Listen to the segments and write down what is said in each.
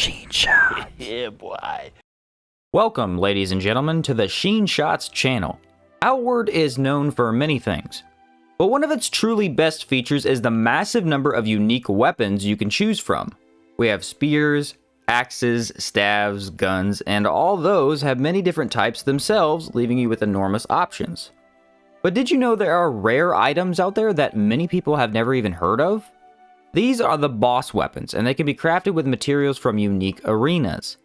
Sheen Shots. Yeah, boy. Welcome, ladies and gentlemen, to the Sheen Shots channel. Outward is known for many things, but one of its truly best features is the massive number of unique weapons you can choose from. We have spears, axes, staves, guns, and all those have many different types themselves, leaving you with enormous options. But did you know there are rare items out there that many people have never even heard of? These are the boss weapons, and they can be crafted with materials from unique arenas.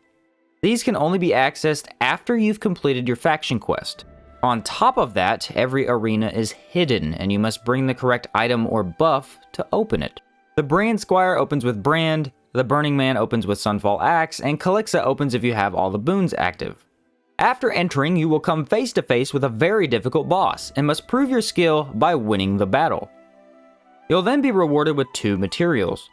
These can only be accessed after you've completed your faction quest. On top of that, every arena is hidden, and you must bring the correct item or buff to open it. The Brand Squire opens with Brand, the Burning Man opens with Sunfall Axe, and Calixa opens if you have all the boons active. After entering, you will come face to face with a very difficult boss, and must prove your skill by winning the battle. You'll then be rewarded with 2 materials.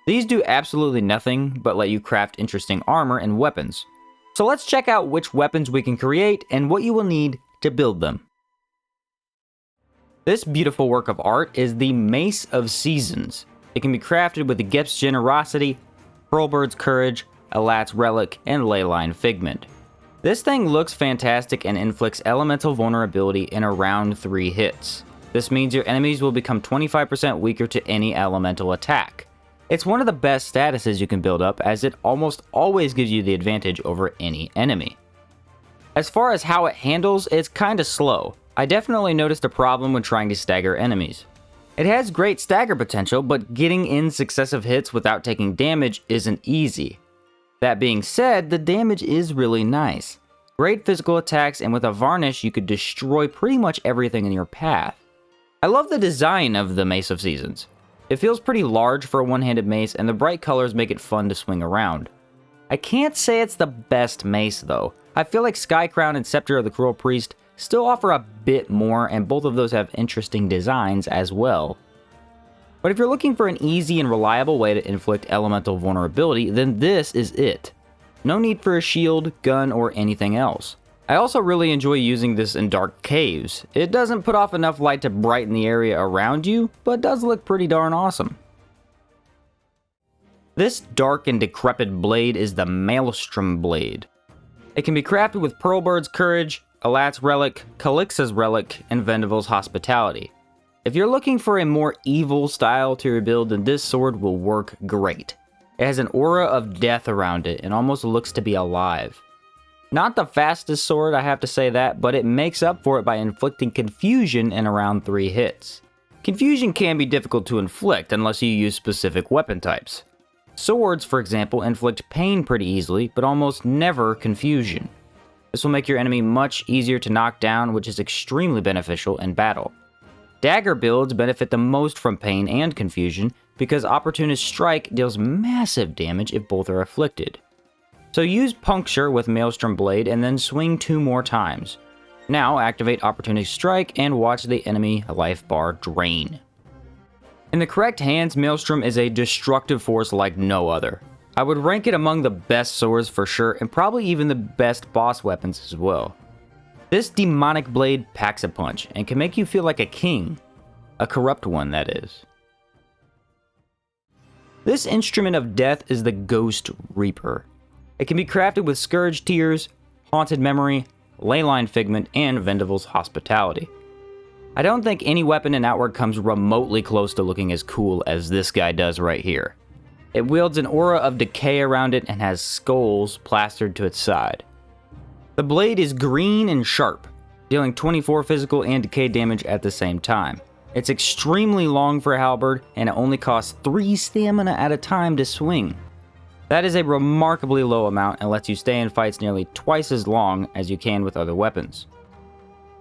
These do absolutely nothing but let you craft interesting armor and weapons. So let's check out which weapons we can create and what you will need to build them. This beautiful work of art is the Mace of Seasons. It can be crafted with the Gep's Generosity, Pearlbird's Courage, Alat's Relic, and Leyline Figment. This thing looks fantastic and inflicts elemental vulnerability in around 3 hits. This means your enemies will become 25% weaker to any elemental attack. It's one of the best statuses you can build up, as it almost always gives you the advantage over any enemy. As far as how it handles, it's kinda slow. I definitely noticed a problem when trying to stagger enemies. It has great stagger potential, but getting in successive hits without taking damage isn't easy. That being said, the damage is really nice. Great physical attacks, and with a varnish you could destroy pretty much everything in your path. I love the design of the Mace of Seasons. It feels pretty large for a one-handed mace, and the bright colors make it fun to swing around. I can't say it's the best mace though. I feel like Skycrown and Scepter of the Cruel Priest still offer a bit more, and both of those have interesting designs as well. But if you're looking for an easy and reliable way to inflict elemental vulnerability, then this is it. No need for a shield, gun, or anything else. I also really enjoy using this in dark caves. It doesn't put off enough light to brighten the area around you, but does look pretty darn awesome. This dark and decrepit blade is the Maelstrom Blade. It can be crafted with Pearlbird's Courage, Alat's Relic, Calixa's Relic, and Vendavil's Hospitality. If you're looking for a more evil style to your build, then this sword will work great. It has an aura of death around it and almost looks to be alive. Not the fastest sword, I have to say that, but it makes up for it by inflicting confusion in around 3 hits. Confusion can be difficult to inflict unless you use specific weapon types. Swords, for example, inflict pain pretty easily, but almost never confusion. This will make your enemy much easier to knock down, which is extremely beneficial in battle. Dagger builds benefit the most from pain and confusion, because Opportunist Strike deals massive damage if both are afflicted. So use Puncture with Maelstrom Blade and then swing 2 more times. Now activate Opportunist Strike and watch the enemy life bar drain. In the correct hands, Maelstrom is a destructive force like no other. I would rank it among the best swords for sure, and probably even the best boss weapons as well. This demonic blade packs a punch and can make you feel like a king. A corrupt one, that is. This instrument of death is the Ghost Reaper. It can be crafted with Scourge Tears, Haunted Memory, Leyline Figment, and Vendavil's Hospitality. I don't think any weapon in Outward comes remotely close to looking as cool as this guy does right here. It wields an aura of decay around it and has skulls plastered to its side. The blade is green and sharp, dealing 24 physical and decay damage at the same time. It's extremely long for a halberd, and it only costs 3 stamina at a time to swing. That is a remarkably low amount and lets you stay in fights nearly twice as long as you can with other weapons.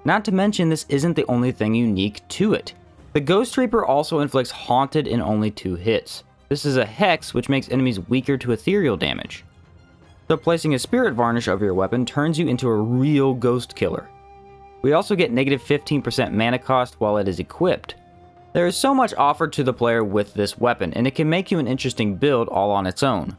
Not to mention, this isn't the only thing unique to it. The Ghost Reaper also inflicts Haunted in only 2 hits. This is a hex which makes enemies weaker to ethereal damage. So placing a Spirit Varnish over your weapon turns you into a real ghost killer. We also get negative 15% mana cost while it is equipped. There is so much offered to the player with this weapon, and it can make you an interesting build all on its own.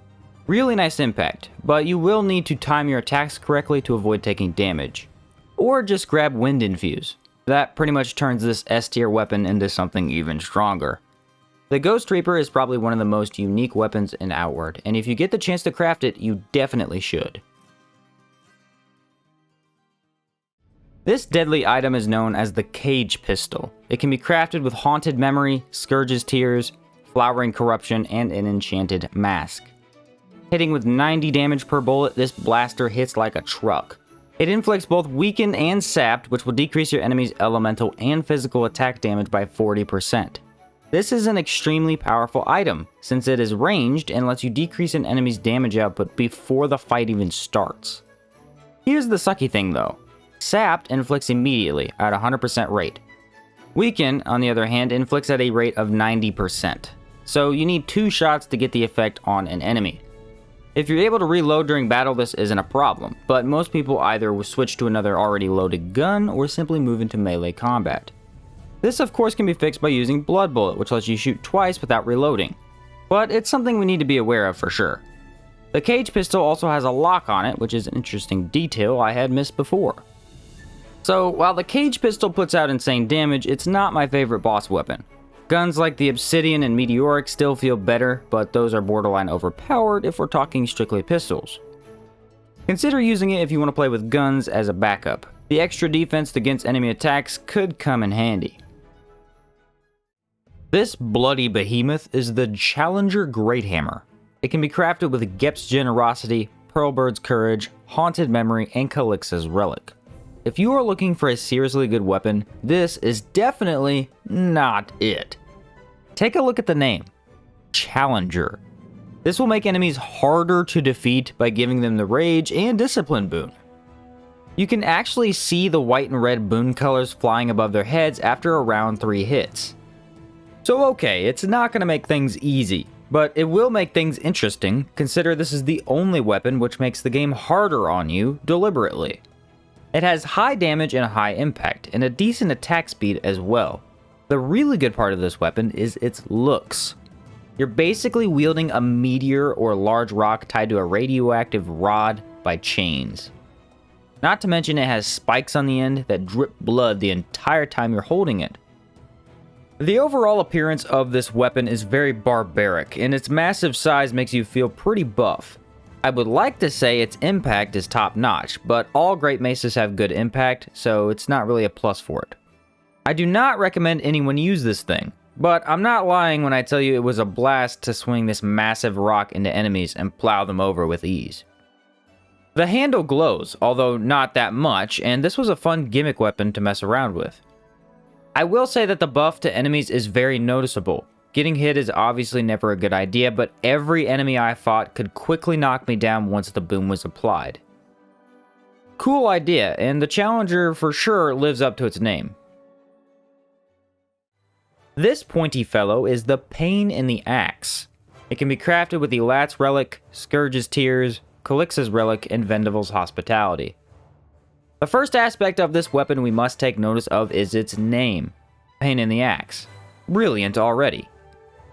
Really nice impact, but you will need to time your attacks correctly to avoid taking damage. Or just grab Wind Infuse. That pretty much turns this S tier weapon into something even stronger. The Ghost Reaper is probably one of the most unique weapons in Outward, and if you get the chance to craft it, you definitely should. This deadly item is known as the Cage Pistol. It can be crafted with Haunted Memory, Scourge's Tears, Flowering Corruption, and an enchanted mask. Hitting with 90 damage per bullet, this blaster hits like a truck. It inflicts both Weakened and Sapped, which will decrease your enemy's elemental and physical attack damage by 40%. This is an extremely powerful item, since it is ranged and lets you decrease an enemy's damage output before the fight even starts. Here's the sucky thing though. Sapped inflicts immediately at 100% rate. Weaken, on the other hand, inflicts at a rate of 90%. So you need 2 shots to get the effect on an enemy. If you're able to reload during battle, this isn't a problem, but most people either will switch to another already loaded gun or simply move into melee combat. This of course can be fixed by using Blood Bullet, which lets you shoot twice without reloading, but it's something we need to be aware of for sure. The Cage Pistol also has a lock on it, which is an interesting detail I had missed before. So while the Cage Pistol puts out insane damage, it's not my favorite boss weapon. Guns like the Obsidian and Meteoric still feel better, but those are borderline overpowered if we're talking strictly pistols. Consider using it if you want to play with guns as a backup. The extra defense against enemy attacks could come in handy. This bloody behemoth is the Challenger Greathammer. It can be crafted with Gep's Generosity, Pearlbird's Courage, Haunted Memory, and Calix's Relic. If you are looking for a seriously good weapon, this is definitely not it. Take a look at the name, Challenger. This will make enemies harder to defeat by giving them the Rage and Discipline boon. You can actually see the white and red boon colors flying above their heads after around 3 hits. So okay, it's not going to make things easy, but it will make things interesting. Consider this is the only weapon which makes the game harder on you deliberately. It has high damage and a high impact, and a decent attack speed as well. The really good part of this weapon is its looks. You're basically wielding a meteor or large rock tied to a radioactive rod by chains. Not to mention it has spikes on the end that drip blood the entire time you're holding it. The overall appearance of this weapon is very barbaric, and its massive size makes you feel pretty buff. I would like to say its impact is top notch, but all great maces have good impact, so it's not really a plus for it. I do not recommend anyone use this thing, but I'm not lying when I tell you it was a blast to swing this massive rock into enemies and plow them over with ease. The handle glows, although not that much, and this was a fun gimmick weapon to mess around with. I will say that the buff to enemies is very noticeable. Getting hit is obviously never a good idea, but every enemy I fought could quickly knock me down once the boom was applied. Cool idea, and the Challenger for sure lives up to its name. This pointy fellow is the Pain in the Axe. It can be crafted with the Lat's Relic, Scourge's Tears, Calix's Relic, and Vendavel's Hospitality. The first aspect of this weapon we must take notice of is its name, Pain in the Axe. Brilliant already.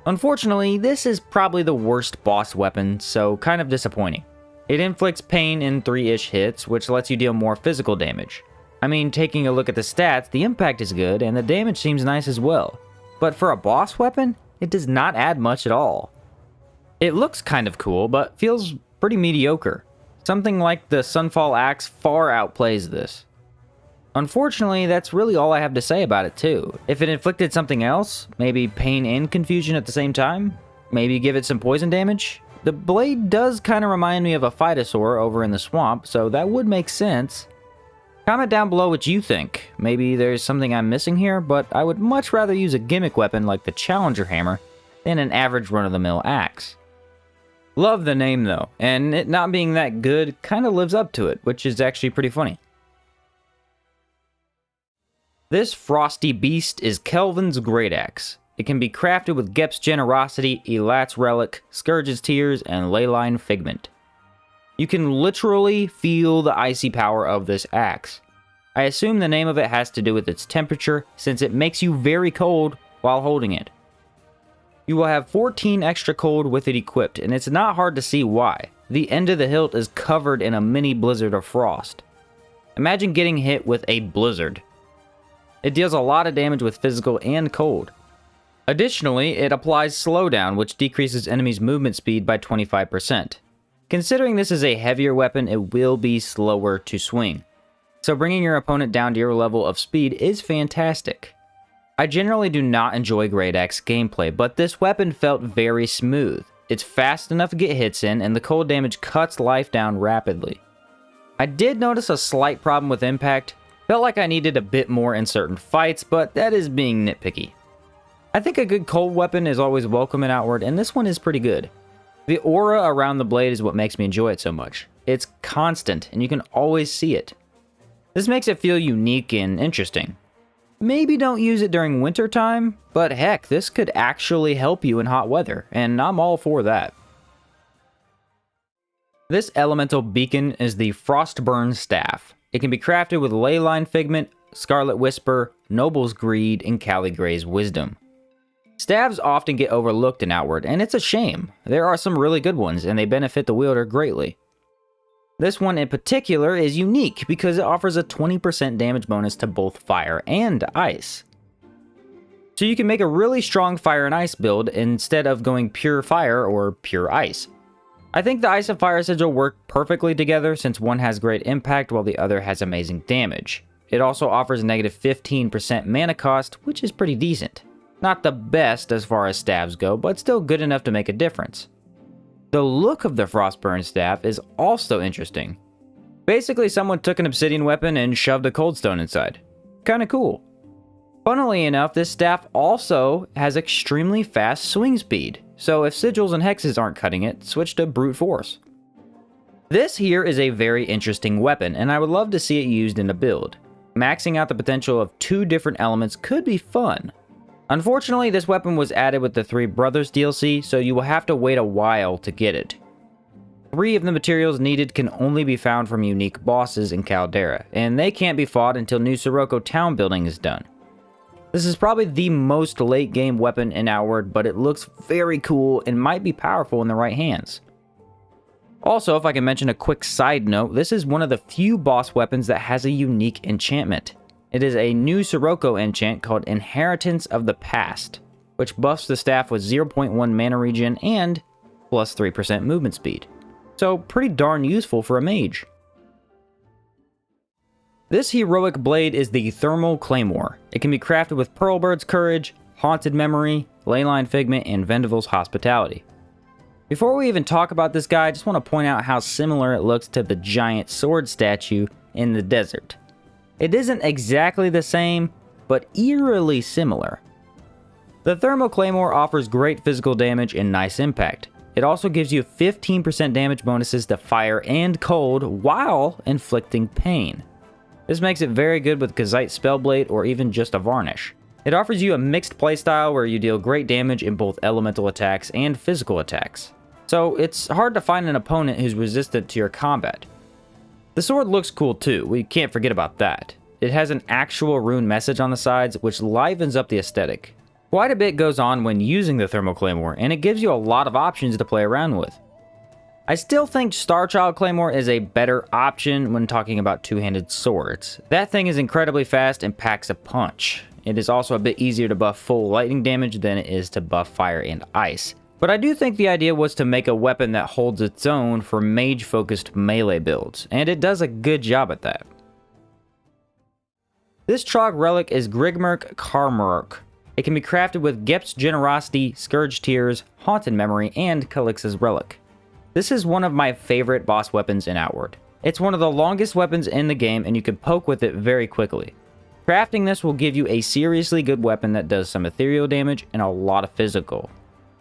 Unfortunately, this is probably the worst boss weapon, so kind of disappointing. It inflicts pain in 3-ish hits, which lets you deal more physical damage. I mean, taking a look at the stats, the impact is good, and the damage seems nice as well. But for a boss weapon, it does not add much at all. It looks kind of cool, but feels pretty mediocre. Something like the Sunfall Axe far outplays this. Unfortunately, that's really all I have to say about it too. If it inflicted something else, maybe pain and confusion at the same time, maybe give it some poison damage. The blade does kind of remind me of a Phytosaur over in the swamp, so that would make sense. Comment down below what you think. Maybe there's something I'm missing here, but I would much rather use a gimmick weapon like the Challenger Hammer than an average run-of-the-mill axe. Love the name though, and it not being that good kind of lives up to it, which is actually pretty funny. This frosty beast is Kelvin's Greataxe. It can be crafted with Gep's Generosity, Elat's Relic, Scourge's Tears, and Leyline Figment. You can literally feel the icy power of this axe. I assume the name of it has to do with its temperature, since it makes you very cold while holding it. You will have 14 extra cold with it equipped, and it's not hard to see why. The end of the hilt is covered in a mini blizzard of frost. Imagine getting hit with a blizzard. It deals a lot of damage with physical and cold. Additionally, it applies slowdown, which decreases enemies' movement speed by 25%. Considering this is a heavier weapon, it will be slower to swing. So bringing your opponent down to your level of speed is fantastic. I generally do not enjoy Greataxe gameplay, but this weapon felt very smooth. It's fast enough to get hits in, and the cold damage cuts life down rapidly. I did notice a slight problem with impact. Felt like I needed a bit more in certain fights, but that is being nitpicky. I think a good cold weapon is always welcome in Outward, and this one is pretty good. The aura around the blade is what makes me enjoy it so much. It's constant, and you can always see it. This makes it feel unique and interesting. Maybe don't use it during winter time, but heck, this could actually help you in hot weather, and I'm all for that. This elemental beacon is the Frostburn Staff. It can be crafted with Leyline Figment, Scarlet Whisper, Noble's Greed, and Caligray's Wisdom. Staves often get overlooked in Outward, and it's a shame. There are some really good ones, and they benefit the wielder greatly. This one in particular is unique because it offers a 20% damage bonus to both fire and ice. So you can make a really strong fire and ice build instead of going pure fire or pure ice. I think the ice and fire sigil work perfectly together since one has great impact while the other has amazing damage. It also offers a negative 15% mana cost, which is pretty decent. Not the best as far as staves go, but still good enough to make a difference. The look of the Frostburn Staff is also interesting. Basically, someone took an obsidian weapon and shoved a cold stone inside. Kinda cool. Funnily enough, this staff also has extremely fast swing speed, so if sigils and hexes aren't cutting it, switch to brute force. This here is a very interesting weapon, and I would love to see it used in a build. Maxing out the potential of 2 different elements could be fun. Unfortunately, this weapon was added with the Three Brothers DLC, so you will have to wait a while to get it. 3 of the materials needed can only be found from unique bosses in Caldera, and they can't be fought until New Sirocco town building is done. This is probably the most late game weapon in Outward, but it looks very cool and might be powerful in the right hands. Also, if I can mention a quick side note, this is one of the few boss weapons that has a unique enchantment. It is a New Sirocco enchant called Inheritance of the Past, which buffs the staff with 0.1 mana regen and plus 3% movement speed. So pretty darn useful for a mage. This heroic blade is the Thermal Claymore. It can be crafted with Pearlbird's Courage, Haunted Memory, Leyline Figment, and Vendavel's Hospitality. Before we even talk about this guy, I just want to point out how similar it looks to the giant sword statue in the desert. It isn't exactly the same, but eerily similar. The Thermal Claymore offers great physical damage and nice impact. It also gives you 15% damage bonuses to fire and cold while inflicting pain. This makes it very good with Kazite Spellblade or even just a Varnish. It offers you a mixed playstyle where you deal great damage in both elemental attacks and physical attacks. So it's hard to find an opponent who's resistant to your combat. The sword looks cool too, we can't forget about that. It has an actual rune message on the sides, which livens up the aesthetic. Quite a bit goes on when using the Thermal Claymore, and it gives you a lot of options to play around with. I still think Starchild Claymore is a better option when talking about two-handed swords. That thing is incredibly fast and packs a punch. It is also a bit easier to buff full lightning damage than it is to buff fire and ice. But I do think the idea was to make a weapon that holds its own for mage-focused melee builds, and it does a good job at that. This Trog relic is Griigmerk kAramerk. It can be crafted with Gep's Generosity, Scourge Tears, Haunted Memory, and Calix's Relic. This is one of my favorite boss weapons in Outward. It's one of the longest weapons in the game, and you can poke with it very quickly. Crafting this will give you a seriously good weapon that does some ethereal damage and a lot of physical.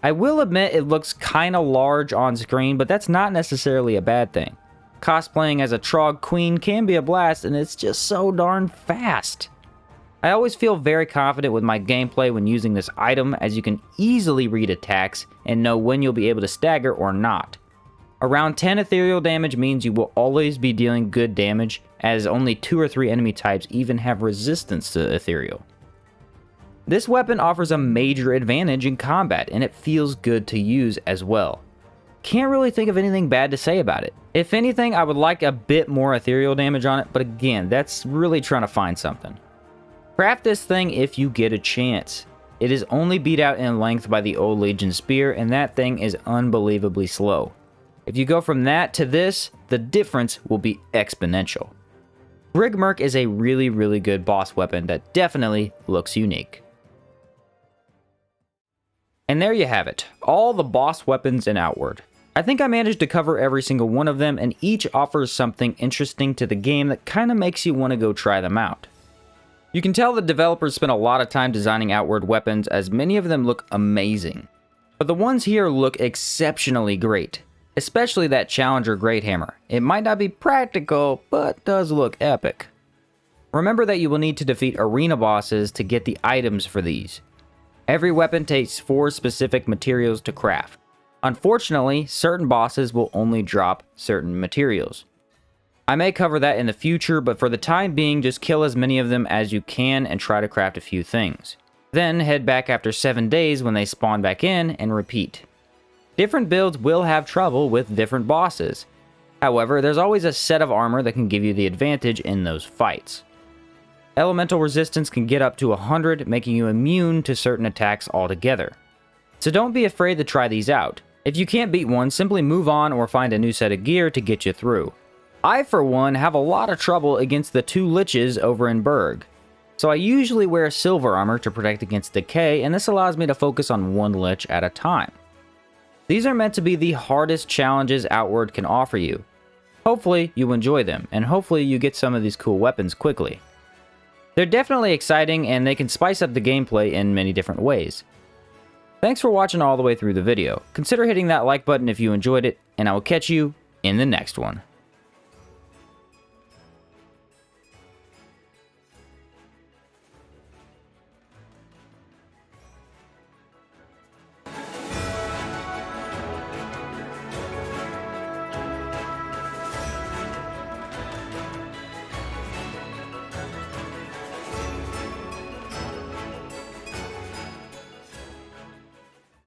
I will admit it looks kinda large on screen, but that's not necessarily a bad thing. Cosplaying as a Trog Queen can be a blast, and it's just so darn fast. I always feel very confident with my gameplay when using this item, as you can easily read attacks and know when you'll be able to stagger or not. Around 10 ethereal damage means you will always be dealing good damage, as only 2 or 3 enemy types even have resistance to ethereal. This weapon offers a major advantage in combat, and it feels good to use as well. Can't really think of anything bad to say about it. If anything, I would like a bit more ethereal damage on it, but again, that's really trying to find something. Craft this thing if you get a chance. it is only beat out in length by the Old Legion Spear, and that thing is unbelievably slow. If you go from that to this, the difference will be exponential. Griigmerk is a really good boss weapon that definitely looks unique. And there you have it, all the boss weapons in Outward. I think I managed to cover every single one of them, and each offers something interesting to the game that kinda makes you want to go try them out. You can tell the developers spent a lot of time designing Outward weapons, as many of them look amazing. But the ones here look exceptionally great, especially that Challenger Greathammer. It might not be practical, but does look epic. Remember that you will need to defeat arena bosses to get the items for these. Every weapon takes 4 specific materials to craft. Unfortunately, certain bosses will only drop certain materials. I may cover that in the future, but for the time being, just kill as many of them as you can and try to craft a few things. Then head back after 7 days when they spawn back in and repeat. Different builds will have trouble with different bosses. However, there's always a set of armor that can give you the advantage in those fights. Elemental resistance can get up to 100, making you immune to certain attacks altogether. So don't be afraid to try these out. If you can't beat one, simply move on or find a new set of gear to get you through. I, for one, have a lot of trouble against the 2 liches over in Berg, so I usually wear silver armor to protect against decay, and this allows me to focus on 1 lich at a time. These are meant to be the hardest challenges Outward can offer you. Hopefully you enjoy them, and hopefully you get some of these cool weapons quickly. They're definitely exciting, and they can spice up the gameplay in many different ways. Thanks for watching all the way through the video. Consider hitting that like button if you enjoyed it, and I will catch you in the next one.